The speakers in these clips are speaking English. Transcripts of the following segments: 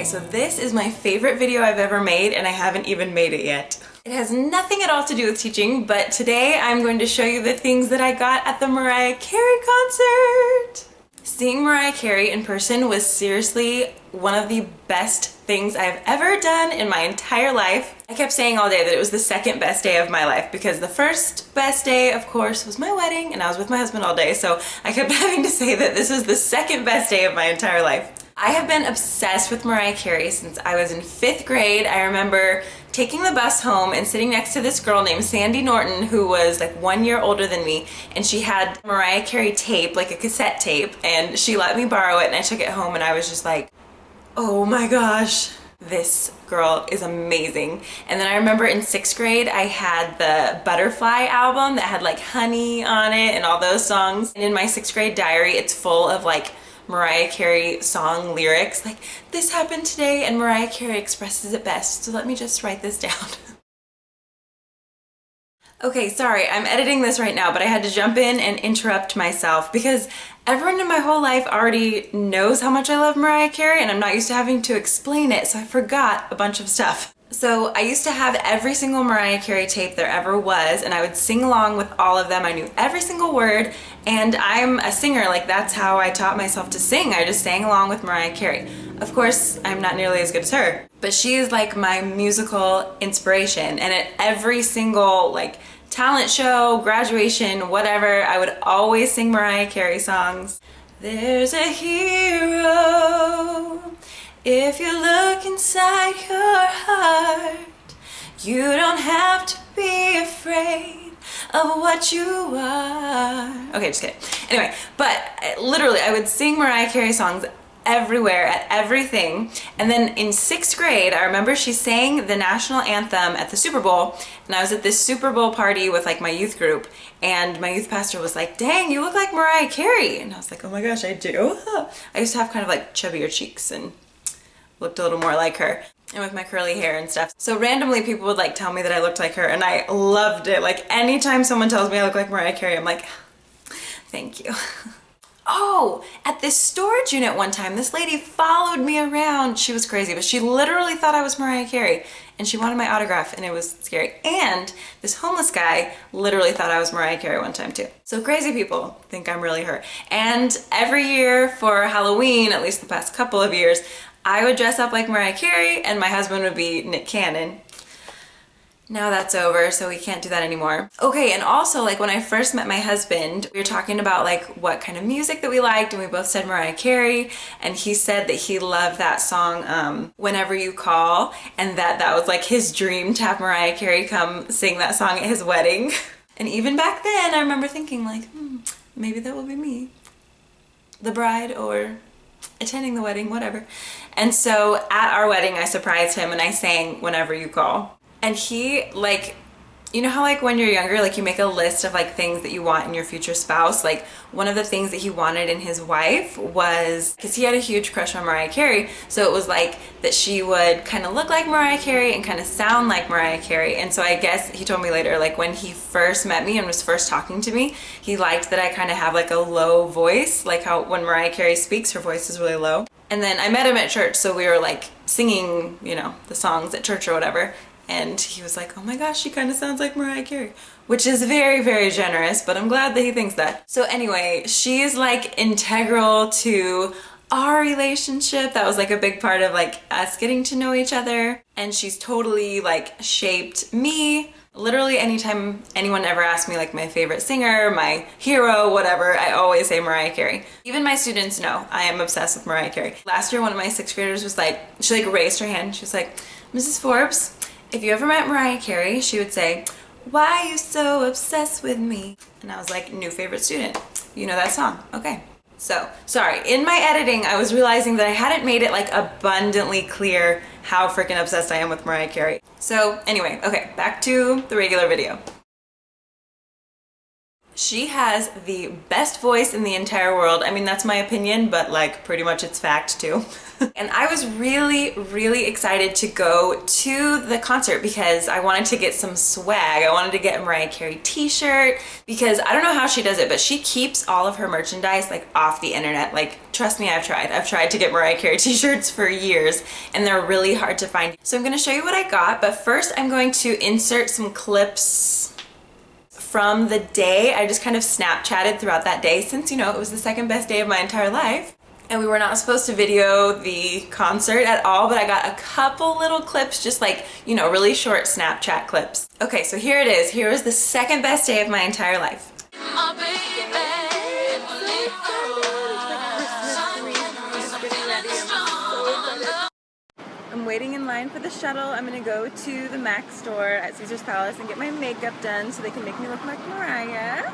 Okay, so this is my favorite video I've ever made and I haven't even made it yet. It has nothing at all to do with teaching, but today I'm going to show you the things that I got at the Mariah Carey concert. Seeing Mariah Carey in person was seriously one of the best things I've ever done in my entire life. I kept saying all day that it was the second best day of my life because the first best day, of course, was my wedding and I was with my husband all day, so I kept having to say that this was the second best day of my entire life. I have been obsessed with Mariah Carey since I was in 5th grade. I remember taking the bus home and sitting next to this girl named Sandy Norton who was like 1 year older than me, and she had Mariah Carey tape, like a cassette tape, and she let me borrow it and I took it home and I was just like, oh my gosh, this girl is amazing. And then I remember in 6th grade I had the Butterfly album that had like Honey on it and all those songs, and in my 6th grade diary it's full of like Mariah Carey song lyrics like, this happened today and Mariah Carey expresses it best, so let me just write this down. Okay, sorry, I'm editing this right now, but I had to jump in and interrupt myself because everyone in my whole life already knows how much I love Mariah Carey and I'm not used to having to explain it, so I forgot a bunch of stuff. So I used to have every single Mariah Carey tape there ever was, and I would sing along with all of them. I knew every single word, and I'm a singer, like that's how I taught myself to sing. I just sang along with Mariah Carey. Of course, I'm not nearly as good as her, but she is like my musical inspiration, and at every single like talent show, graduation, whatever, I would always sing Mariah Carey songs. There's a hero if you look inside your heart. You don't have to be afraid of what you are. Okay, just kidding. Anyway, but literally I would sing Mariah Carey songs everywhere at everything. And then in 6th grade, I remember she sang the national anthem at the Super Bowl, and I was at this Super Bowl party with like my youth group, and my youth pastor was like, dang, you look like Mariah Carey. And I was like, oh my gosh, I do. I used to have kind of like chubbier cheeks and looked a little more like her, and with my curly hair and stuff. So randomly people would like tell me that I looked like her, and I loved it. Like anytime someone tells me I look like Mariah Carey, I'm like, thank you. Oh, at this storage unit one time, this lady followed me around. She was crazy, but she literally thought I was Mariah Carey, and she wanted my autograph, and it was scary. And this homeless guy literally thought I was Mariah Carey one time too. So crazy people think I'm really her. And every year for Halloween, at least the past couple of years, I would dress up like Mariah Carey and my husband would be Nick Cannon. Now that's over, so we can't do that anymore. Okay, and also like when I first met my husband, we were talking about like what kind of music that we liked, and we both said Mariah Carey, and he said that he loved that song Whenever You Call, and that was like his dream to have Mariah Carey come sing that song at his wedding. And even back then I remember thinking like, maybe that will be me, the bride or attending the wedding, whatever. And so at our wedding I surprised him and I sang Whenever You Call. And he, like, you know how like when you're younger, like you make a list of like things that you want in your future spouse? Like one of the things that he wanted in his wife was, because he had a huge crush on Mariah Carey, so it was like that she would kind of look like Mariah Carey and kind of sound like Mariah Carey. And so I guess he told me later, like when he first met me and was first talking to me, he liked that I kind of have like a low voice, like how when Mariah Carey speaks, her voice is really low. And then I met him at church, so we were like singing, you know, the songs at church or whatever. And he was like, oh my gosh, she kind of sounds like Mariah Carey, which is very, very generous, but I'm glad that he thinks that. So anyway, she's like integral to our relationship. That was like a big part of like us getting to know each other. And she's totally like shaped me. Literally anytime anyone ever asked me like my favorite singer, my hero, whatever, I always say Mariah Carey. Even my students know I am obsessed with Mariah Carey. Last year, one of my 6th graders was like, she like raised her hand. She was like, Mrs. Forbes, if you ever met Mariah Carey, she would say, why are you so obsessed with me? And I was like, new favorite student. You know that song? Okay. So, sorry, in my editing, I was realizing that I hadn't made it like abundantly clear how freaking obsessed I am with Mariah Carey. So anyway, okay, back to the regular video. She has the best voice in the entire world. I mean, that's my opinion, but like pretty much it's fact too. And I was really excited to go to the concert because I wanted to get some swag. I wanted to get a Mariah Carey t-shirt because I don't know how she does it, but she keeps all of her merchandise like off the internet. Like, trust me, I've tried. I've tried to get Mariah Carey t-shirts for years and they're really hard to find. So I'm gonna show you what I got, but first I'm going to insert some clips from the day. I just kind of Snapchatted throughout that day since, you know, it was the second best day of my entire life. And we were not supposed to video the concert at all, but I got a couple little clips, just like, you know, really short Snapchat clips. Okay, so here it is. Here was the second best day of my entire life. I'm waiting in line for the shuttle. I'm gonna go to the MAC store at Caesar's Palace and get my makeup done so they can make me look like Mariah.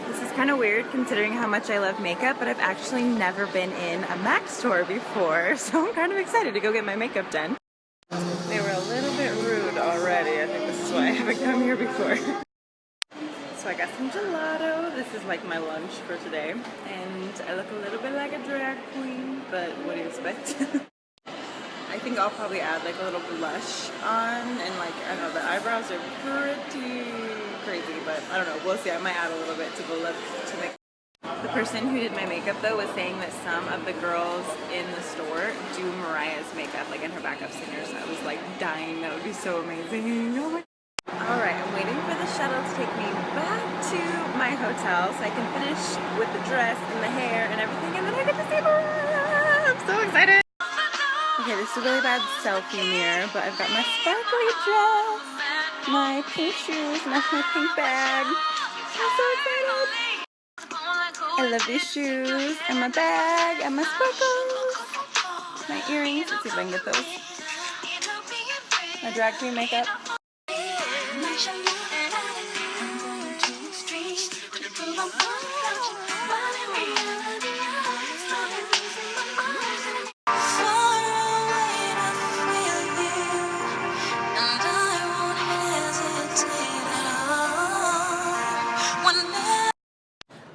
This is kind of weird considering how much I love makeup, but I've actually never been in a MAC store before, so I'm kind of excited to go get my makeup done. They were a little bit rude already. I think this is why I haven't come here before. So I got some gelato. This is like my lunch for today. And I look a little bit like a drag queen, but what do you expect? I think I'll probably add like a little blush on, and like, I don't know, the eyebrows are pretty crazy, but I don't know, we'll see. I might add a little bit to the lip to make. The person who did my makeup though was saying that some of the girls in the store do Mariah's makeup, like in her backup singers. I was like dying. That would be so amazing. Oh my. Alright, I'm waiting for the shuttle to take me back to my hotel so I can finish with the dress and the hair and everything, and then I get to see Mariah! I'm so excited! Okay, this is a really bad selfie mirror, but I've got my sparkly dress, my pink shoes, and that's my pink bag. I'm so excited! I love these shoes, and my bag, and my sparkles, my earrings. Let's see if I can get those. My drag queen makeup.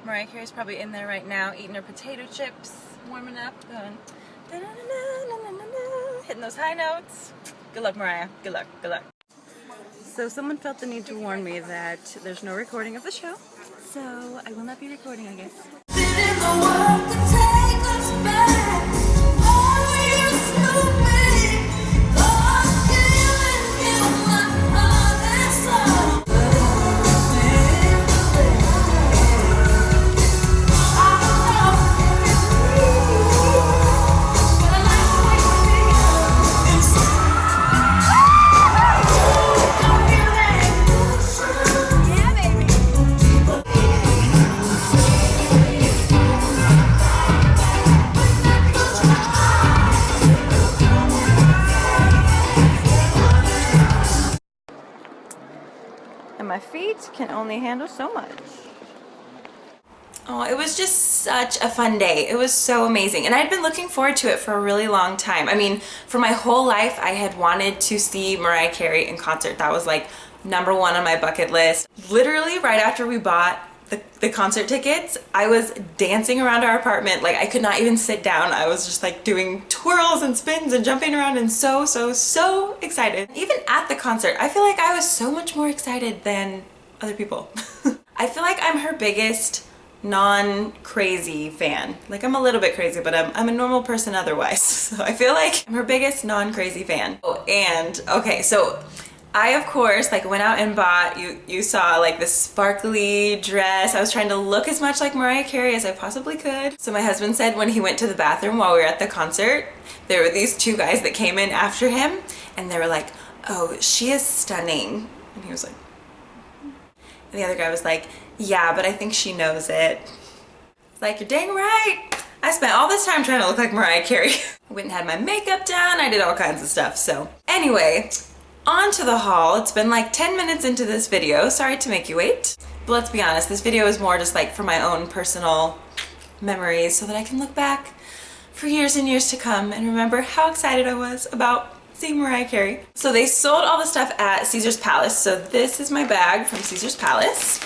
Mariah Carey's probably in there right now eating her potato chips, warming up, going hitting those high notes. Good luck, Mariah. Good luck. Good luck. So someone felt the need to warn me that there's no recording of the show, so I will not be recording, I guess. My feet can only handle so much. Oh, it was just such a fun day. It was so amazing. And I'd been looking forward to it for a really long time. I mean, for my whole life, I had wanted to see Mariah Carey in concert. That was like #1 on my bucket list. Literally right after we bought the concert tickets, I was dancing around our apartment. Like, I could not even sit down. I was just like doing twirls and spins and jumping around and so excited. Even at the concert, I feel like I was so much more excited than other people. I feel like I'm her biggest non-crazy fan. Like, I'm a little bit crazy, but I'm a normal person otherwise. So I feel like I'm her biggest non-crazy fan. Oh, and okay, so I, of course, like went out and bought, you saw like this sparkly dress. I was trying to look as much like Mariah Carey as I possibly could. So my husband said when he went to the bathroom while we were at the concert, there were these two guys that came in after him and they were like, "Oh, she is stunning." And he was like, and the other guy was like, "Yeah, but I think she knows it." It's like, you're dang right. I spent all this time trying to look like Mariah Carey. I went and had my makeup done. I did all kinds of stuff. So anyway, on to the haul. It's been like 10 minutes into this video. Sorry to make you wait. But let's be honest, this video is more just like for my own personal memories so that I can look back for years and years to come and remember how excited I was about seeing Mariah Carey. So they sold all the stuff at Caesar's Palace. So this is my bag from Caesar's Palace.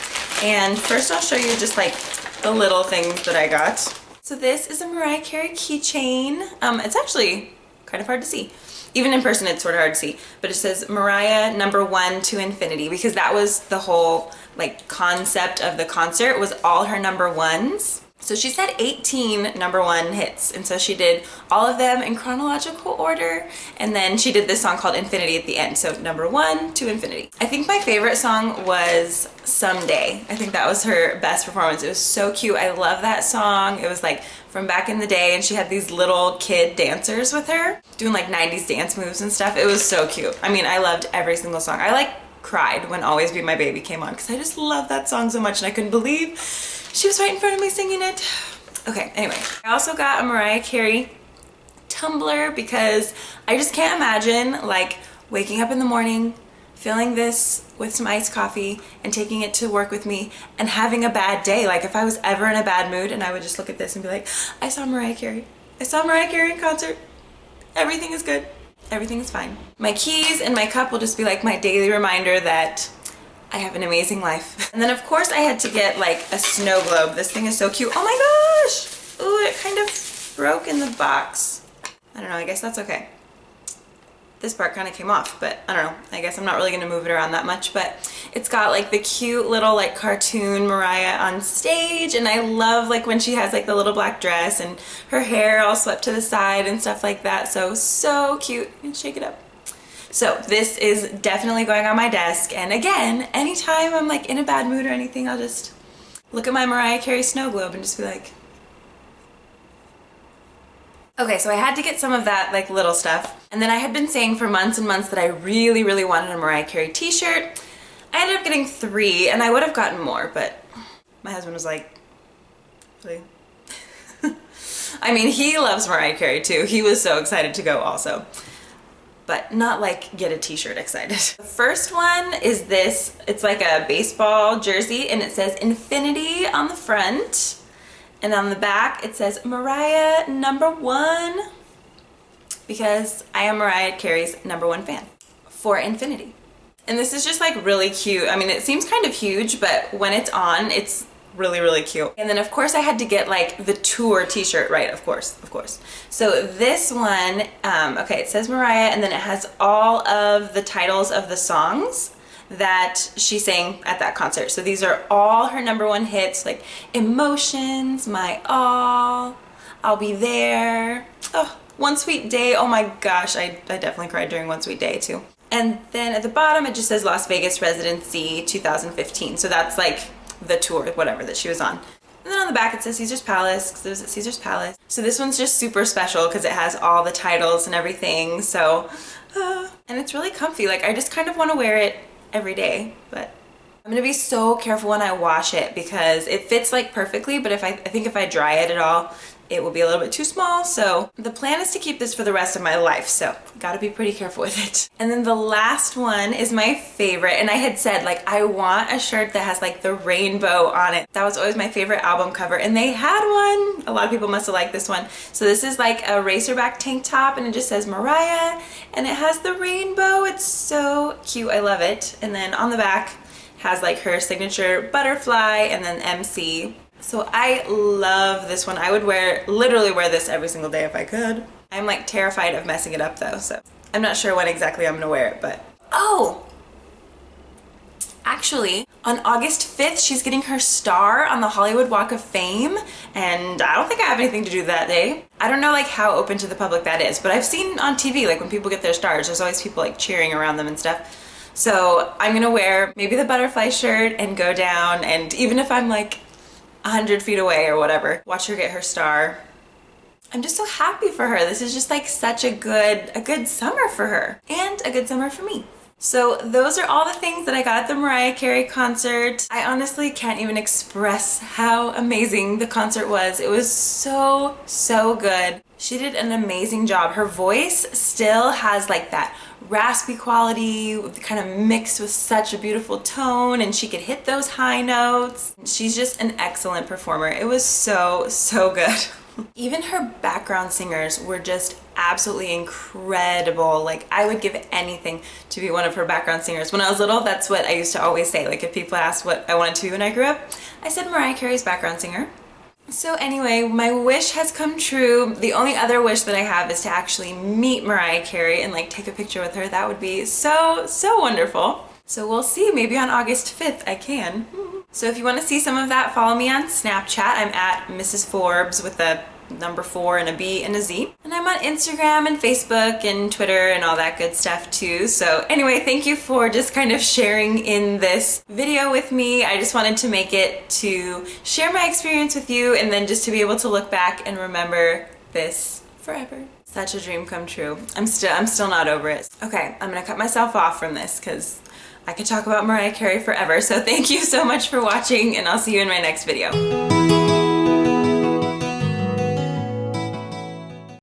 And first I'll show you just like the little things that I got. So this is a Mariah Carey keychain. It's actually kind of hard to see. Even in person it's sort of hard to see, but it says Mariah #1 to infinity, because that was the whole like concept of the concert, was all her #1s. So she said 18 #1 hits, and so she did all of them in chronological order, and then she did this song called Infinity at the end, so #1 to infinity. I think my favorite song was Someday. I think that was her best performance. It was so cute. I love that song. It was like from back in the day, and she had these little kid dancers with her doing like 90s dance moves and stuff. It was so cute. I mean, I loved every single song. I like cried when Always Be My Baby came on because I just love that song so much, and I couldn't believe she was right in front of me singing it. Okay, anyway. I also got a Mariah Carey tumbler because I just can't imagine like waking up in the morning, filling this with some iced coffee and taking it to work with me and having a bad day. Like if I was ever in a bad mood and I would just look at this and be like, I saw Mariah Carey. I saw Mariah Carey in concert. Everything is good. Everything is fine. My keys and my cup will just be like my daily reminder that I have an amazing life. And then of course I had to get like a snow globe. This thing is so cute. Oh my gosh! Ooh, it kind of broke in the box. I don't know, I guess that's okay. This part kind of came off, but I don't know. I guess I'm not really gonna move it around that much, but it's got like the cute little like cartoon Mariah on stage, and I love like when she has like the little black dress and her hair all swept to the side and stuff like that. So cute. And shake it up. So this is definitely going on my desk, and again, anytime I'm like in a bad mood or anything, I'll just look at my Mariah Carey snow globe and just be like, okay, so I had to get some of that like little stuff, and then I had been saying for months and months that I really wanted a Mariah Carey t-shirt. I ended up getting 3, and I would have gotten more, but my husband was like, really? I mean, he loves Mariah Carey too. He was so excited to go also. But not like get a t-shirt excited. The first one is this. It's like a baseball jersey, and it says Infinity on the front. And on the back it says Mariah #1, because I am Mariah Carey's #1 fan for infinity. And this is just like really cute. I mean, it seems kind of huge, but when it's on, it's really cute. And then of course I had to get like the tour t-shirt, right? Of course. So this one, okay, it says Mariah, and then it has all of the titles of the songs that she sang at that concert. So these are all her #1 hits, like Emotions, My All, I'll Be There, oh, One Sweet Day. Oh my gosh, I definitely cried during One Sweet Day too. And then at the bottom it just says Las Vegas Residency 2015. So that's like the tour, whatever, that she was on. And then on the back it says Caesar's Palace, because it was at Caesar's Palace. So this one's just super special because it has all the titles and everything. So, and it's really comfy. Like I just kind of want to wear it every day, but I'm gonna be so careful when I wash it because it fits like perfectly, but I think if I dry it at all, it will be a little bit too small. So the plan is to keep this for the rest of my life, so gotta be pretty careful with it. And then the last one is my favorite, and I had said like I want a shirt that has like the rainbow on it. That was always my favorite album cover, and they had one. A lot of people must have liked this one. So this is like a racerback tank top, and it just says Mariah, and it has the rainbow. It's so cute, I love it. And then on the back has like her signature butterfly and then MC. So I love this one. I would literally wear this every single day if I could. I'm like terrified of messing it up though, so I'm not sure when exactly I'm gonna wear it, but oh! Actually, on August 5th, she's getting her star on the Hollywood Walk of Fame, and I don't think I have anything to do that day. I don't know like how open to the public that is, but I've seen on TV like when people get their stars, there's always people like cheering around them and stuff. So I'm gonna wear maybe the butterfly shirt and go down, and even if I'm like 100 feet away or whatever, watch her get her star. I'm just so happy for her. This is just like such a good summer for her, and a good summer for me. So those are all the things that I got at the Mariah Carey concert. I honestly can't even express how amazing the concert was. It was so good. She did an amazing job. Her voice still has like that raspy quality kind of mixed with such a beautiful tone, and she could hit those high notes. She's just an excellent performer. It was so good. Even her background singers were just absolutely incredible. Like, I would give anything to be one of her background singers. When I was little, that's what I used to always say. Like, if people asked what I wanted to be when I grew up, I said Mariah Carey's background singer. So anyway, my wish has come true. The only other wish that I have is to actually meet Mariah Carey and like take a picture with her. That would be so, so wonderful. So we'll see, maybe on August 5th I can. So if you want to see some of that, follow me on Snapchat. I'm at Mrs. Forbes with a number 4 and a B and a Z. And I'm on Instagram and Facebook and Twitter and all that good stuff too. So anyway, thank you for just kind of sharing in this video with me. I just wanted to make it to share my experience with you and then just to be able to look back and remember this forever. Such a dream come true. I'm still not over it. Okay, I'm gonna cut myself off from this because I could talk about Mariah Carey forever. So thank you so much for watching and I'll see you in my next video.